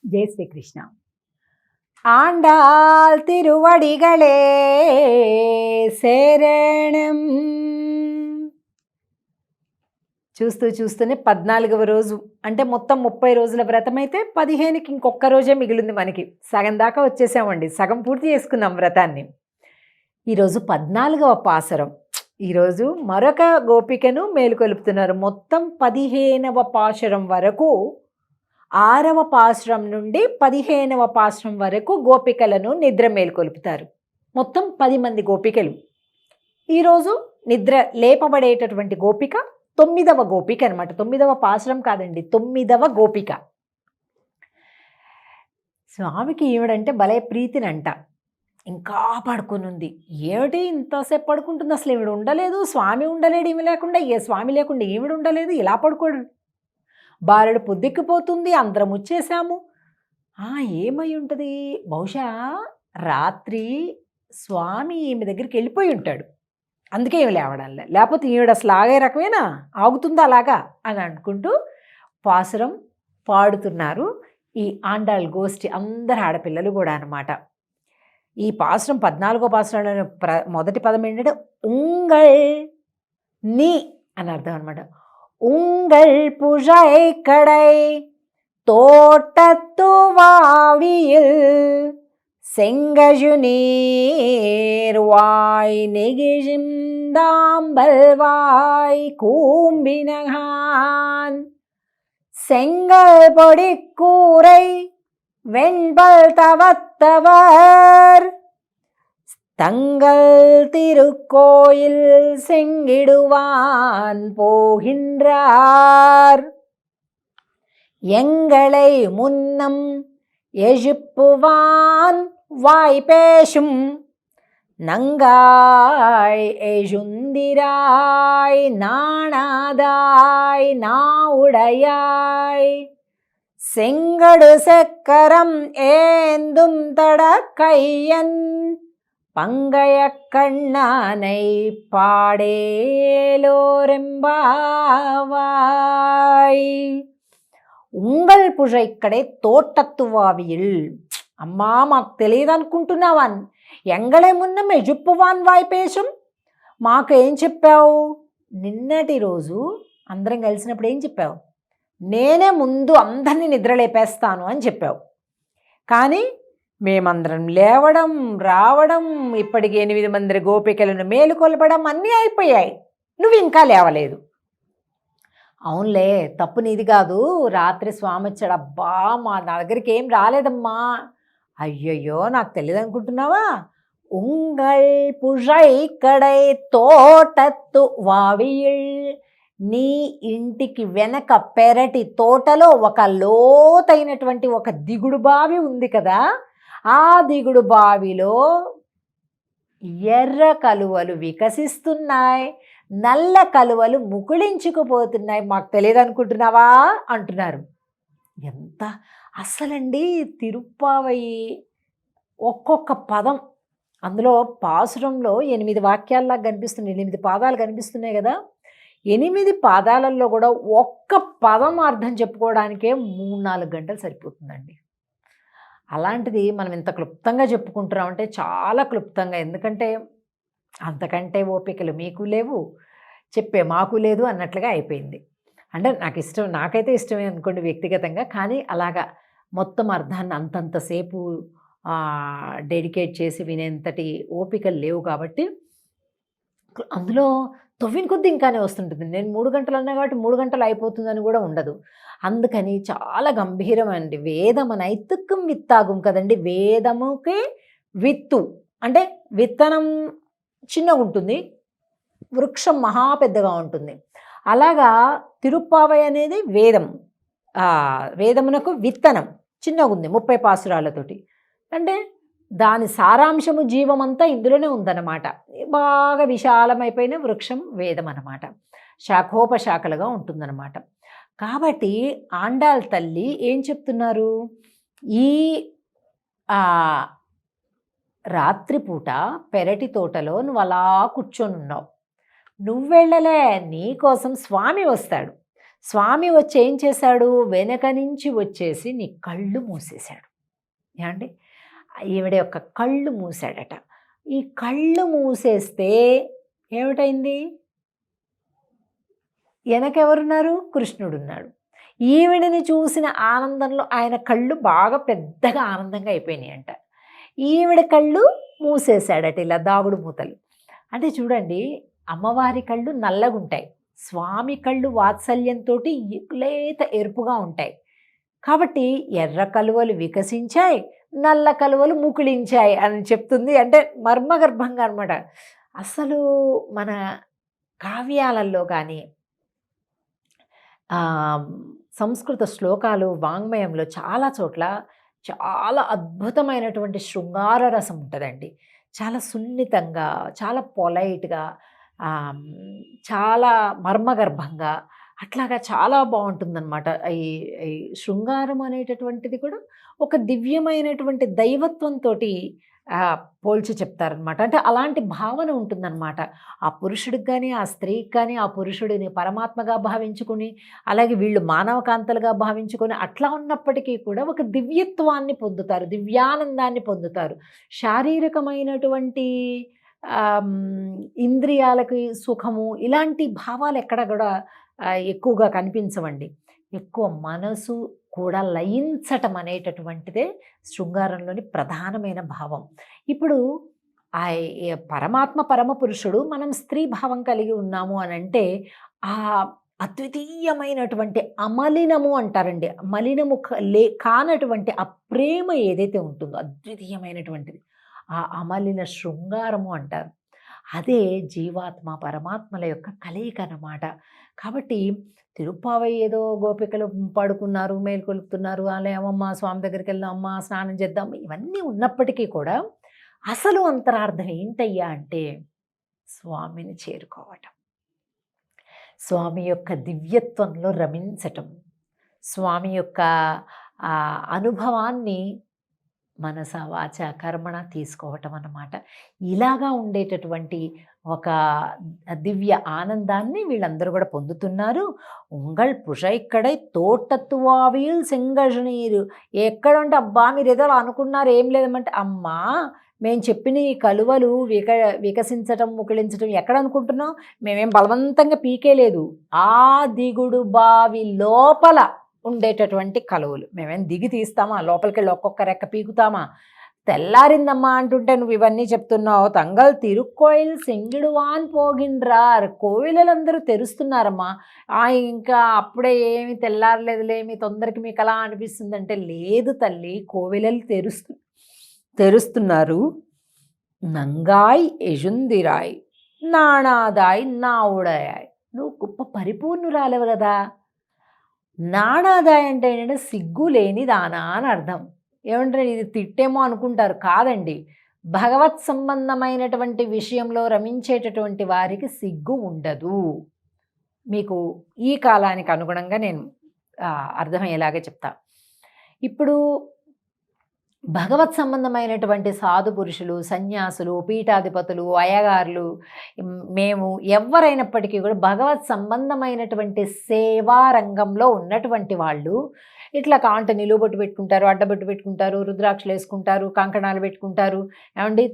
ஜெய் ஸ்ரீ கிருஷ்ணா. ஆண்டாள் திருவடிகளே శరణం. చూస్తూనే 14వ రోజు, అంటే మొత్తం 30 రోజుల వ్రతం అయితే 15కి ఇంకొక రోజే మిగిలింది మనకి. సగం దాకా వచ్చేసామండి, సగం పూర్తి చేసుకున్నాం వ్రతాన్ని. ఈరోజు 14వ పాసరం. ఈరోజు మరొక గోపికను మేలుకొలుపుతున్నారు. మొత్తం 15వ పాశురం వరకు, 6వ పాశురం నుండి 15వ పాశురం వరకు గోపికలను నిద్ర మేలుకొలుపుతారు. మొత్తం 10 మంది గోపికలు. ఈరోజు నిద్ర లేపబడేటటువంటి గోపిక 9వ గోపిక అనమాట. 9వ పాశురం కాదండి, 9వ గోపిక. స్వామికి ఈవిడంటే భలే ప్రీతినంట. ఇంకా పడుకునుంది. ఏమిటి ఇంతసేపు పడుకుంటుంది, అసలు ఈవిడ ఉండలేదు, స్వామి ఉండలేడు, ఈమె లేకుండా, స్వామి లేకుండా ఈవిడ ఉండలేదు, ఇలా పడుకోడు. బాలుడు పొద్దెక్కిపోతుంది, అందరం వచ్చేసాము. ఏమై ఉంటుంది, బహుశా రాత్రి స్వామి ఈమె దగ్గరికి వెళ్ళిపోయి ఉంటాడు, అందుకే ఈమె లేవడంలే. లేకపోతే ఈవిడ అసలు ఆగే రకమేనా, ఆగుతుందా అలాగా అని అనుకుంటూ పాసురం పాడుతున్నారు ఈ ఆండాళ్ గోష్ఠి, అందరు ఆడపిల్లలు కూడా అనమాట. ఈ పాసురం 14వ పాసురంలో మొదటి పదం ఏంటంటే ఉంగళ్ నీ అని అర్థం అనమాట. ఉంగళ్ పుజై కడై తోటత్తు వావియిల్ செங்கஜு நீர்வாய் நெகிழிந்தாம்பல்வாய் கூம்பினகான் செங்கல் பொடி கூரை வெண்பல் தவத்தவர் தங்கள் திருக்கோயில் செங்கிடுவான் போகின்றார். எங்களை முன்னம் எஜுப்புவான் வாய்பேசும் நங்காய் எஜுந்திராய் நாணாதாய் நாவுடையாய் செங்கடு செக்கரம் ஏந்தும் தடக்கையன் பங்கைய கண்ணானை பாடேலோரெம்பாவாய். ఉంగళ్ పుజైక్కడే తోటత్తువావిల్. అమ్మా మాకు తెలియదు అనుకుంటున్నావా, ఎంగళే మున్న మెజుప్పువాన్ వాయిపేశం, మాకు ఏం చెప్పావు, నిన్నటి రోజు అందరం కలిసినప్పుడు ఏం చెప్పావు, నేనే ముందు అందరినీ నిద్రలేపేస్తాను అని చెప్పావు. కానీ మేమందరం లేవడం రావడం, ఇప్పటికి 8 మంది గోపికలను మేలుకొల్పడం అన్నీ అయిపోయాయి, నువ్వు ఇంకా లేవలేదు. అవునులే, తప్పు నీది కాదు, రాత్రి స్వామి వచ్చాడు, అబ్బా మా దగ్గరికి ఏం రాలేదమ్మా. అయ్యయ్యో నాకు తెలియదు అనుకుంటున్నావా. ఉంగళ్ పుజై కడై తోటత్తు వావియిల్, నీ ఇంటికి వెనక పెరటి తోటలో ఒక లోతైనటువంటి ఒక దిగుడు బావి ఉంది కదా, ఆ దిగుడు బావిలో ఎర్ర కలువలు వికసిస్తున్నాయి, నల్ల కలువలు ముకుళించుకుపోతున్నాయి, మాకు తెలియదు అనుకుంటున్నావా అంటున్నారు. ఎంత అసలండి తిరుప్పావై, ఒక్కొక్క పదం అందులో పాసురంలో 8 వాక్యాల్లాగా కనిపిస్తున్నాయి, 8 పాదాలు కనిపిస్తున్నాయి కదా. 8 పాదాలలో కూడా ఒక్క పదం అర్థం చెప్పుకోవడానికే 3-4 గంటలు సరిపోతుందండి. అలాంటిది మనం ఇంత క్లుప్తంగా చెప్పుకుంటున్నామంటే చాలా క్లుప్తంగా, ఎందుకంటే అంతకంటే ఓపికలు మీకు లేవు, చెప్పే మాకు లేదు అన్నట్లుగా అయిపోయింది. అంటే నాకైతే ఇష్టమే అనుకోండి వ్యక్తిగతంగా, కానీ అలాగా మొత్తం అర్థాన్ని అంతంతసేపు డెడికేట్ చేసి వినేంతటి ఓపికలు లేవు. కాబట్టి అందులో తొవ్విన కొద్ది ఇంకానే వస్తుంటుంది. నేను 3 గంటలు అన్నా కాబట్టి 3 గంటలు అయిపోతుందని కూడా ఉండదు. అందుకని చాలా గంభీరమండి. వేదం నైతికం విత్తాగం కదండి. వేదముకి విత్తు అంటే విత్తనం చిన్నగా ఉంటుంది, వృక్షం మహా పెద్దగా ఉంటుంది. అలాగా తిరుప్పావై అనేది వేదం, వేదమునకు విత్తనం చిన్నగా ఉంది 30 పాసురాలతోటి. అంటే దాని సారాంశము జీవమంతా ఇందులోనే ఉందన్నమాట. బాగా విశాలమైపోయిన వృక్షం వేదం అన్నమాట, శాఖోపశాఖలుగా ఉంటుందన్నమాట. కాబట్టి ఆండాళ్ తల్లి ఏం చెప్తున్నారు, ఈ రాత్రిపూట పెరటి తోటలో నువ్వు అలా కూర్చొని ఉన్నావు, నువ్వు వెళ్ళలే, నీకోసం స్వామి వస్తాడు. స్వామి వచ్చి ఏం చేశాడు, వెనక నుంచి వచ్చేసి నీ కళ్ళు మూసేశాడు. ఏమండి, ఈవిడ యొక్క కళ్ళు మూసాడట. ఈ కళ్ళు మూసేస్తే ఏమిటైంది, వెనకెవరున్నారు, కృష్ణుడున్నాడు. ఈవిడిని చూసిన ఆనందంలో ఆయన కళ్ళు బాగా పెద్దగా ఆనందంగా అయిపోయినాయంట. ఈవిడ కళ్ళు మూసేశాడట, ఇలా దాగుడు మూతలు. అంటే చూడండి, అమ్మవారి కళ్ళు నల్లగుంటాయి, స్వామి కళ్ళు వాత్సల్యంతో లేత ఎరుపుగా ఉంటాయి. కాబట్టి ఎర్ర కలువలు వికసించాయి, నల్ల కలువలు ముకుళించాయి అని చెప్తుంది. అంటే మర్మగర్భంగా అనమాట. అసలు మన కావ్యాలలో కానీ సంస్కృత శ్లోకాలు వాంగ్మయంలో చాలా చోట్ల చాలా అద్భుతమైనటువంటి శృంగార రసం ఉంటుందండి. చాలా సున్నితంగా, చాలా పొలైట్గా, చాలా మర్మగర్భంగా అట్లాగా చాలా బాగుంటుందన్నమాట. ఈ ఈ శృంగారం అనేటటువంటిది కూడా ఒక దివ్యమైనటువంటి దైవత్వంతో పోల్చి చెప్తారనమాట. అంటే అలాంటి భావన ఉంటుందన్నమాట. ఆ పురుషుడికి కానీ, ఆ స్త్రీకి కానీ, ఆ పురుషుడిని పరమాత్మగా భావించుకుని, అలాగే వీళ్ళు మానవకాంతలుగా భావించుకొని అట్లా ఉన్నప్పటికీ కూడా ఒక దివ్యత్వాన్ని పొందుతారు, దివ్యానందాన్ని పొందుతారు. శారీరకమైనటువంటి ఇంద్రియాలకి సుఖము ఇలాంటి భావాలు ఎక్కడ కూడా ఎక్కువగా కనిపించవండి. ఎక్కువ మనసు కూడా లయించటం అనేటటువంటిదే శృంగారంలోని ప్రధానమైన భావం. ఇప్పుడు ఆ పరమాత్మ పరమపురుషుడు, మనం స్త్రీ భావం కలిగి ఉన్నాము అని అంటే ఆ అద్వితీయమైనటువంటి అమలినము అంటారండి, మలినము కానటువంటి ఆ ప్రేమ ఏదైతే ఉంటుందో అద్వితీయమైనటువంటిది, ఆ అమలిన శృంగారము అంటారు. అదే జీవాత్మ పరమాత్మల యొక్క కలయిక అన్నమాట. కాబట్టి తిరుప్పావై ఏదో గోపికలు పడుకున్నారు, మేల్కొలుపుతున్నారు, అలా అమ్మమ్మ స్వామి దగ్గరికి వెళ్దాం, అమ్మ స్నానం చేద్దాం, ఇవన్నీ ఉన్నప్పటికీ కూడా అసలు అంతరార్థం ఏంటయ్యా అంటే స్వామిని చేరుకోవటం, స్వామి యొక్క దివ్యత్వంలో రమించటం, స్వామి యొక్క అనుభవాన్ని మనస వాచ కర్మణ తీసుకోవటం అన్నమాట. ఇలాగా ఉండేటటువంటి ఒక దివ్య ఆనందాన్ని వీళ్ళందరూ కూడా పొందుతున్నారు. ఉంగళ్ పుషైక్కడై తోటత్వావిల్ సింగజనీరు, ఎక్కడంటే అబ్బా మీరు ఏదో అనుకున్నారు, ఏం లేదమంటే అమ్మా మేము చెప్పిన ఈ కలువలు వికసించటం ముకిలించటం ఎక్కడ అనుకుంటున్నాం, మేమేం బలవంతంగా పీకేలేదు, ఆ దిగుడు బావి లోపల ఉండేటటువంటి కలువలు. మేమేం దిగి తీస్తామా, లోపలికి వెళ్ళి ఒక్కొక్క రెక్క పీకుతామా, తెల్లారిందమ్మా అంటుంటే నువ్వు ఇవన్నీ చెప్తున్నావు. తంగల్ తిరుక్కోయిల్ సెంగిడువాన్ పోగిండ్రార్, కోవిలలందరూ తెరుస్తున్నారమ్మా. ఇంకా అప్పుడే ఏమి తెల్లారలేదులేమి తొందరకి మీకు అలా అనిపిస్తుందంటే, లేదు తల్లి, కోవిలలు తెరుస్తున్నారు. నంగాయ్ ఎజుందిరాయ్ నాణాదాయ్ నావుడాయ్, నువ్వు గొప్ప పరిపూర్ణురాలేవు కదా. నాణాదాయ్ అంటే ఏంటంటే సిగ్గు లేని దానా అని అర్థం. ఏమంటారు, ఇది తిట్టేమో అనుకుంటారు, కాదండి. భగవత్ సంబంధమైనటువంటి విషయంలో రమించేటటువంటి వారికి సిగ్గు ఉండదు. మీకు ఈ కాలానికి అనుగుణంగా నేను అర్థమయ్యేలాగే చెప్తా. ఇప్పుడు భగవత్ సంబంధమైనటువంటి సాధు పురుషులు, సన్యాసులు, పీఠాధిపతులు, అయ్యగారులు, మేము ఎవరైనప్పటికీ కూడా భగవత్ సంబంధమైనటువంటి సేవా రంగంలో ఉన్నటువంటి వాళ్ళు ఇట్లా కాంట నిలువబొట్టు పెట్టుకుంటారు, అడ్డబొట్టు పెట్టుకుంటారు, రుద్రాక్షలు వేసుకుంటారు, కంకణాలు పెట్టుకుంటారు, ఏమండి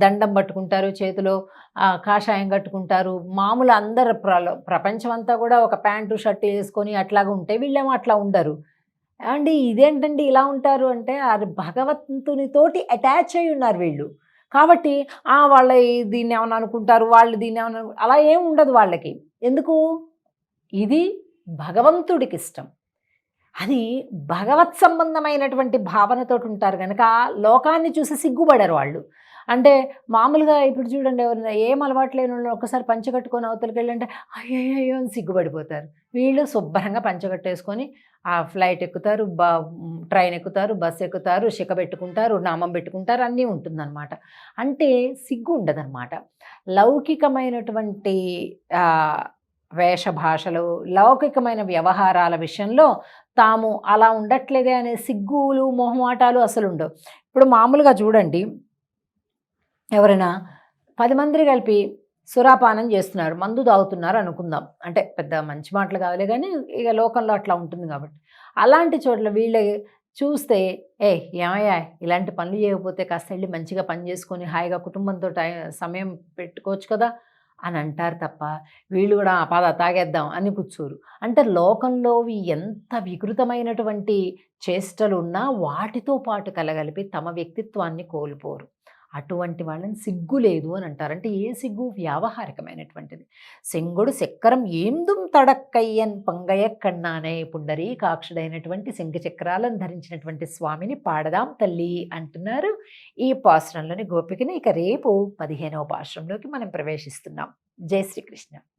దండం పట్టుకుంటారు, చేతిలో కాషాయం కట్టుకుంటారు. మామూలు అందరు ప్రపంచం అంతా కూడా ఒక ప్యాంటు షర్టు వేసుకొని అట్లాగా ఉంటే వీళ్ళేమో అట్లా ఉండరు అండి. ఇదేంటండి ఇలా ఉంటారు అంటే, అది భగవంతునితోటి అటాచ్ అయి ఉన్నారు వీళ్ళు. కాబట్టి వాళ్ళ దీన్ని ఏమన్నా అనుకుంటారు, వాళ్ళు దీన్ని ఏమన్నా, అలా ఏం ఉండదు వాళ్ళకి. ఎందుకు, ఇది భగవంతుడికి ఇష్టం, అది భగవత్ సంబంధమైనటువంటి భావనతో ఉంటారు కనుక లోకాన్ని చూసి సిగ్గుపడరు వాళ్ళు. అంటే మామూలుగా ఇప్పుడు చూడండి, ఎవరైనా ఏం అలవాటు లేని వాళ్ళు ఒక్కసారి పంచకట్టుకొని అవతలకి వెళ్ళంటే అయ్యో అని సిగ్గుపడిపోతారు. వీళ్ళు శుభ్రంగా పంచకట్టేసుకొని ఆ ఫ్లైట్ ఎక్కుతారు, ట్రైన్ ఎక్కుతారు, బస్సు ఎక్కుతారు, శిఖ పెట్టుకుంటారు, నామం పెట్టుకుంటారు, అన్నీ ఉంటుందన్నమాట. అంటే సిగ్గు ఉండదన్నమాట. లౌకికమైనటువంటి వేషభాషలు, లౌకికమైన వ్యవహారాల విషయంలో తాము అలా ఉండట్లేదే అనే సిగ్గులు మొహమాటాలు అసలు ఉండవు. ఇప్పుడు మామూలుగా చూడండి, ఎవరైనా 10 మంది కలిపి సురాపానం చేస్తున్నారు, మందు తాగుతున్నారు అనుకుందాం. అంటే పెద్ద మంచి మాటలు కాదులే గానీ, ఇక లోకంలో అట్లా ఉంటుంది కాబట్టి. అలాంటి చోట్ల వీళ్ళే చూస్తే, "ఏయ్! ఏమయ్యా! ఇలాంటి పనులు చేయకపోతే కాస్త ఎళ్లి మంచిగా పని చేసుకొని హాయిగా కుటుంబంతో సమయం పెట్టుకోవచ్చు కదా!" అని అంటారు తప్ప, వీళ్ళు గూడా "ఆ! పద తాగేద్దాం" అని కూర్చోరు. అంటే లోకంలోవి ఎంత వికృతమైనటువంటి చేష్టలున్నా వాటితో పాటు కలగలిపి తమ వ్యక్తిత్వాన్ని కోల్పోరు. అటువంటి వాళ్ళని సిగ్గు లేదు అని అంటారు. అంటే ఏ సిగ్గు? వ్యావహారికమైనటువంటిది. సెంగొడు సెక్కరం ఏందుం తడక్కయ్యన్ పంగయ్య కన్నానే పుండరీకాక్షుడైనటువంటి శంఖ చక్రాలను ధరించినటువంటి స్వామిని పాడదాం తల్లి అంటున్నారు ఈ పాసురంలోని గోపికని. ఇక రేపు 15వ పాసురంలోకి మనం ప్రవేశిస్తున్నాం. జై శ్రీకృష్ణ.